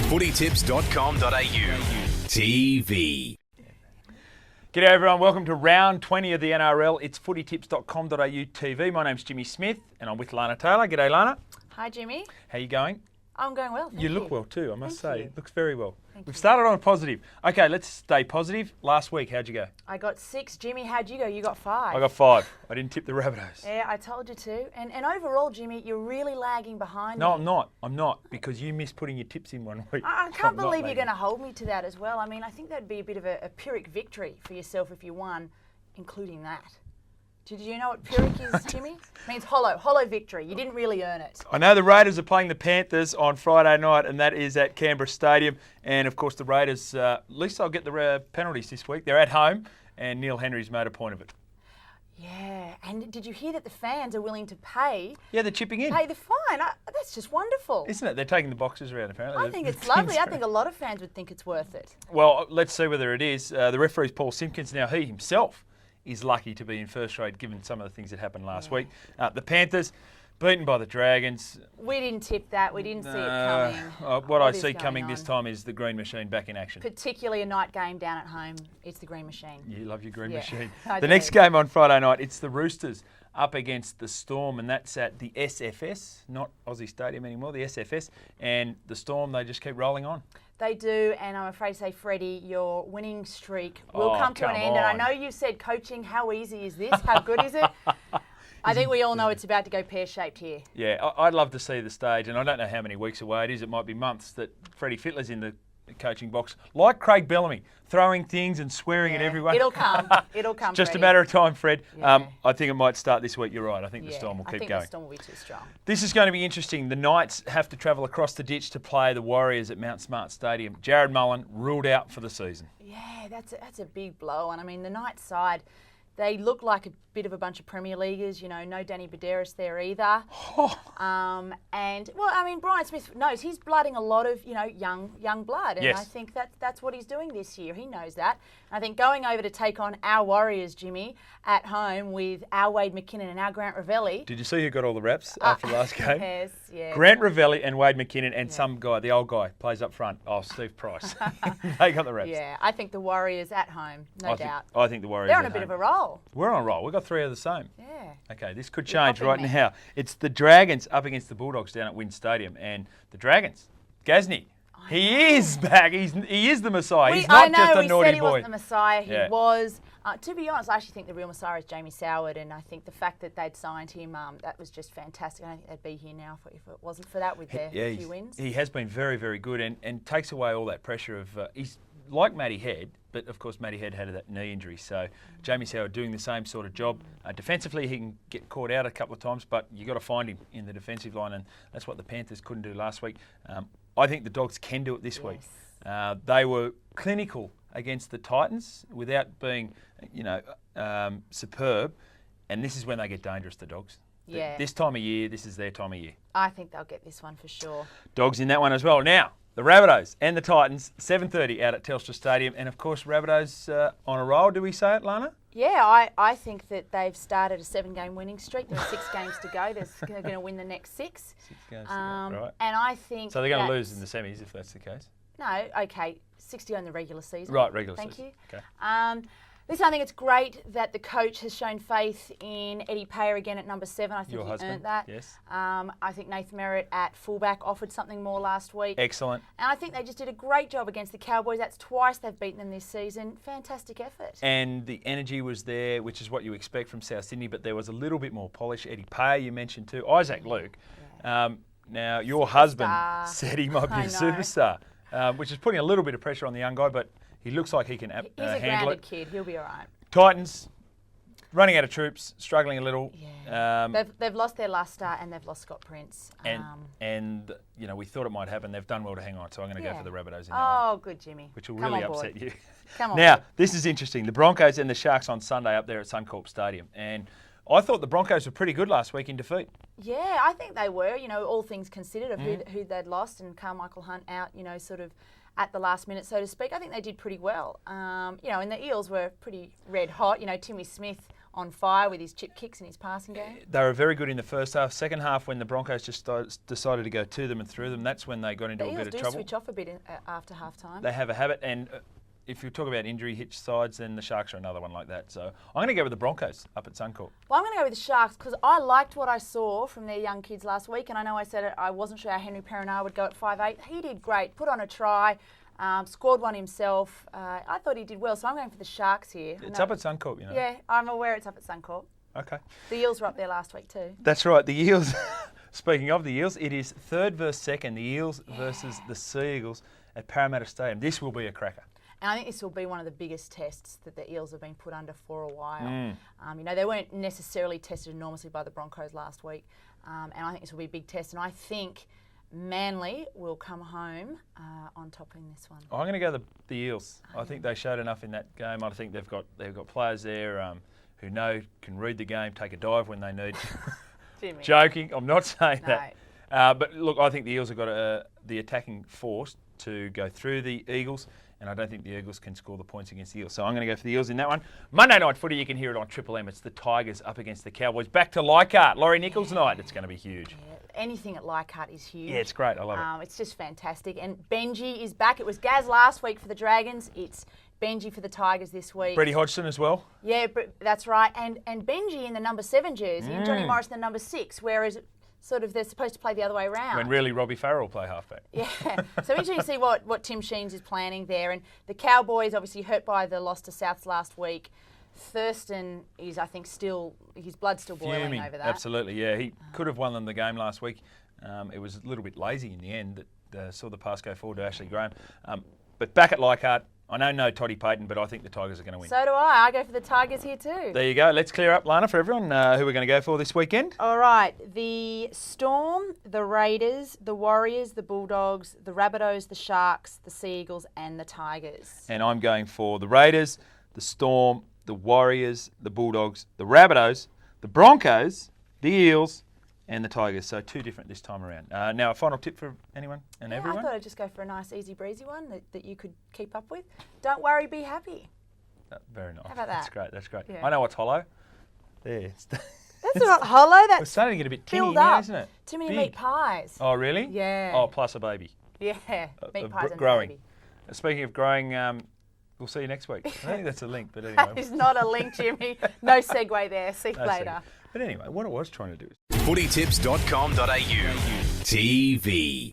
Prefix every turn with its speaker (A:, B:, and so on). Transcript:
A: Footytips.com.au TV.
B: G'day everyone, welcome to round 20 of the NRL. It's footytips.com.au TV. My name's Jimmy Smith and I'm with Lana Taylor. G'day Lana.
C: Hi Jimmy.
B: How you going?
C: I'm going well, thank
B: You look well too, I must say.
C: you.
B: It looks very well.
C: Thank
B: We've
C: you.
B: started on a positive. Okay, let's stay positive. Last week, how'd you go?
C: I got 6. Jimmy, how'd you go? You got 5.
B: I got 5. I didn't tip the Rabbitohs.
C: Yeah, I told you to. And overall, Jimmy, you're really lagging behind
B: No,
C: me.
B: I'm not. I'm not, because you missed putting your tips in one week.
C: I
B: So
C: can't
B: I'm not
C: believe you're
B: lagging.
C: going to hold me to that as well. I mean, I think that'd be a bit of a Pyrrhic victory for yourself if you won, including that. Did you know what Pyrrhic is, Jimmy? It means hollow victory. You didn't really earn it.
B: I know the Raiders are playing the Panthers on Friday night, and that is at Canberra Stadium. And of course, the Raiders, at least they'll get the penalties this week. They're at home, and Neil Henry's made a point of it.
C: Yeah, and did you hear that the fans are willing to pay
B: Yeah, they're chipping in.
C: the fine? That's just wonderful.
B: Isn't it? They're taking the boxes around, apparently.
C: I think it's lovely. I think a lot of fans would think it's worth it.
B: Well, let's see whether it is. The referee's Paul Simpkins. Now, he himself is lucky to be in first grade, given some of the things that happened last week. The Panthers, beaten by the Dragons.
C: We didn't tip that. We didn't see it coming.
B: What I
C: is
B: see
C: going
B: coming this
C: on?
B: time is the Green Machine back in action.
C: Particularly a night game down at home. It's the Green Machine.
B: You love your Green
C: Yeah,
B: Machine.
C: I
B: The
C: do.
B: next game on Friday night, it's the Roosters up against the Storm, and that's at the SFS, not Aussie Stadium anymore, the SFS. And the Storm, they just keep rolling on.
C: They do, and I'm afraid to say, Freddie, your winning streak will come to an
B: come
C: end. And I
B: on.
C: know you said coaching, how easy is this? How good is it? I think we all know it's about to go pear-shaped here.
B: Yeah, I'd love to see the stage, and I don't know how many weeks away it is. It might be months that Freddie Fittler's in the coaching box, like Craig Bellamy, throwing things and swearing at everyone.
C: It'll come. It'll come,
B: Just
C: Freddie.
B: a matter of time, Fred.
C: Yeah.
B: I think it might start this week. You're right. I think the
C: Yeah,
B: Storm will
C: I
B: keep
C: think
B: going.
C: the Storm will be too strong.
B: This is going to be interesting. The Knights have to travel across the ditch to play the Warriors at Mount Smart Stadium. Jared Mullen ruled out for the season.
C: Yeah, that's a big blow. And I mean, the Knights side, they look like a bit of a bunch of Premier Leaguers. You know, no Danny Baderis there either. And well, I mean, Brian Smith knows he's blooding a lot of young blood, and
B: Yes.
C: I think that's what he's doing this year. He knows that. And I think going over to take on our Warriors, Jimmy, at home with our Wade McKinnon and our Grant Ravelli.
B: Did you see who got all the raps after last game?
C: Yes, yeah.
B: Grant Ravelli and Wade McKinnon and some guy, the old guy, plays up front. Oh, Steve Price. They got the raps.
C: Yeah, I think the Warriors at home, no doubt.
B: I think the Warriors
C: They're on
B: at
C: a bit
B: home.
C: of a roll.
B: We're on a roll. We've got 3 of the same.
C: Yeah.
B: Okay, this could change
C: copying
B: right
C: me.
B: now. It's the Dragons up against the Bulldogs down at Wynn Stadium. And the Dragons, Gasnier, he is back. He is the Messiah. He's not just a
C: we
B: naughty
C: said he
B: boy.
C: wasn't the Messiah. He
B: Yeah.
C: was. To be honest, I actually think the real Messiah is Jamie Soward, and I think the fact that they'd signed him, that was just fantastic. I don't think they'd be here now if it wasn't for that with their few wins.
B: He has been very, very good and takes away all that pressure of. He's like Matty Head, but of course Matty Head had that knee injury. So Jamie Soward doing the same sort of job. Defensively, he can get caught out a couple of times, but you got to find him in the defensive line, and that's what the Panthers couldn't do last week. I think the Dogs can do it this week. They were clinical against the Titans without being, superb, and this is when they get dangerous. The Dogs.
C: Yeah.
B: This time of year, this is their time of year.
C: I think they'll get this one for sure.
B: Dogs in that one as well. Now, the Rabbitohs and the Titans, 7:30 out at Telstra Stadium. And, of course, Rabbitohs on a roll, do we say it, Lana?
C: Yeah, I think that they've started a 7-game winning streak. There are 6 games to go. They're going to win the next 6.
B: 6 games to go, right.
C: And I think
B: So they're going to
C: that's-
B: lose in the semis if that's the case?
C: No, okay, 60 on the regular season.
B: Right, regular
C: Thank
B: season.
C: you.
B: Okay.
C: Listen, I think it's great that the coach has shown faith in Eddie Payer again at number 7. I think
B: Your
C: he
B: husband,
C: earned that.
B: yes.
C: I think Nathan Merritt at fullback offered something more last week.
B: Excellent.
C: And I think they just did a great job against the Cowboys. That's twice they've beaten them this season. Fantastic effort.
B: And the energy was there, which is what you expect from South Sydney, but there was a little bit more polish. Eddie Payer, you mentioned too. Isaac Luke. Now, your husband said he might be
C: I
B: a
C: know.
B: superstar, which is putting a little bit of pressure on the young guy, but he looks like he can
C: He's a
B: handle
C: grounded
B: it.
C: kid. He'll be all right.
B: Titans, running out of troops, struggling a little.
C: Yeah. They've lost their luster and they've lost Scott Prince.
B: And we thought it might happen. They've done well to hang on, so I'm going to go for the Rabbitohs in that one,
C: Oh, good, Jimmy.
B: which will
C: Come
B: really
C: on board.
B: upset you.
C: Come on
B: Now,
C: board.
B: this is interesting. The Broncos and the Sharks on Sunday up there at Suncorp Stadium. And I thought the Broncos were pretty good last week in defeat.
C: Yeah, I think they were, all things considered of who they'd lost and Carmichael Hunt out, sort of at the last minute, so to speak. I think they did pretty well. And the Eels were pretty red hot. Timmy Smith on fire with his chip kicks and his passing game?
B: They were very good in the first half. Second half, when the Broncos just decided to go to them and through them, that's when they got into
C: The
B: a
C: Eels
B: bit
C: do
B: of trouble.
C: switch off a bit after half time.
B: They have a habit, and if you talk about injury hitch sides, then the Sharks are another one like that. So I'm going to go with the Broncos up at Suncorp.
C: Well, I'm going to go with the Sharks because I liked what I saw from their young kids last week, and I know I said it, I wasn't sure how Henry Perinar would go at 5'8". He did great, put on a try, scored one himself. I thought he did well, so I'm going for the Sharks here.
B: It's up at Suncorp, you know.
C: Yeah, I'm aware it's up at Suncorp.
B: Okay.
C: The Eels were up there last week too.
B: That's right. The Eels, speaking of the Eels, it is third versus second. The Eels versus the Sea Eagles at Parramatta Stadium. This will be a cracker.
C: And I think this will be one of the biggest tests that the Eels have been put under for a while. You know, they weren't necessarily tested enormously by the Broncos last week. And I think this will be a big test. And I think Manly will come home on top in this one.
B: I'm going to go the Eels. I think they showed enough in that game. I think they've got players there who can read the game, take a dive when they need.
C: Jimmy.
B: Joking. I'm not saying
C: No.
B: that. But look, I think the Eels have got the attacking force to go through the Eagles. And I don't think the Eagles can score the points against the Eels. So I'm going to go for the Eels in that one. Monday night footy, you can hear it on Triple M. It's the Tigers up against the Cowboys. Back to Leichhardt. Laurie Nichols night. It's going to be huge.
C: Yeah, anything at Leichhardt is huge.
B: Yeah, it's great. I love it.
C: It's just fantastic. And Benji is back. It was Gaz last week for the Dragons. It's Benji for the Tigers this week.
B: Freddie Hodgson as well.
C: Yeah, that's right. And Benji in the number 7 jersey and Johnny Morris in the number 6, whereas sort of they're supposed to play the other way around.
B: When really Robbie Farrell will play halfback.
C: Yeah. So interesting to see what Tim Sheens is planning there. And the Cowboys obviously hurt by the loss to Souths last week. Thurston is, I think, his blood's still boiling
B: Fuming.
C: over that.
B: Absolutely, yeah. He could have won them the game last week. It was a little bit lazy in the end that saw the pass go forward to Ashley Graham. But back at Leichhardt, I know no Toddy Payton, but I think the Tigers are going to win.
C: So do I. I go for the Tigers here too.
B: There you go. Let's clear up, Lana, for everyone who we're going to go for this weekend.
C: All right. The Storm, the Raiders, the Warriors, the Bulldogs, the Rabbitohs, the Sharks, the Sea Eagles and the Tigers.
B: And I'm going for the Raiders, the Storm, the Warriors, the Bulldogs, the Rabbitohs, the Broncos, the Eels, and the Tigers. So 2 different this time around. Now, a final tip for anyone and everyone?
C: I thought I'd just go for a nice, easy breezy one that you could keep up with. Don't worry, be happy.
B: Very nice.
C: How about that?
B: That's great. That's great.
C: Yeah.
B: I know what's hollow. There.
C: That's not hollow.
B: We're
C: That's
B: starting to get a bit tinny
C: filled
B: now,
C: up.
B: isn't it?
C: Too many
B: Big.
C: meat pies.
B: Oh, really?
C: Yeah.
B: Oh, plus a baby.
C: Yeah, meat pies and
B: growing.
C: baby.
B: Speaking of growing, we'll see you next week. I don't think that's a link, but
C: That
B: anyway.
C: is not a link, Jimmy. No segue there. See you
B: No
C: later.
B: second. But anyway, what I was trying to do is...
A: Footytips.com.au TV.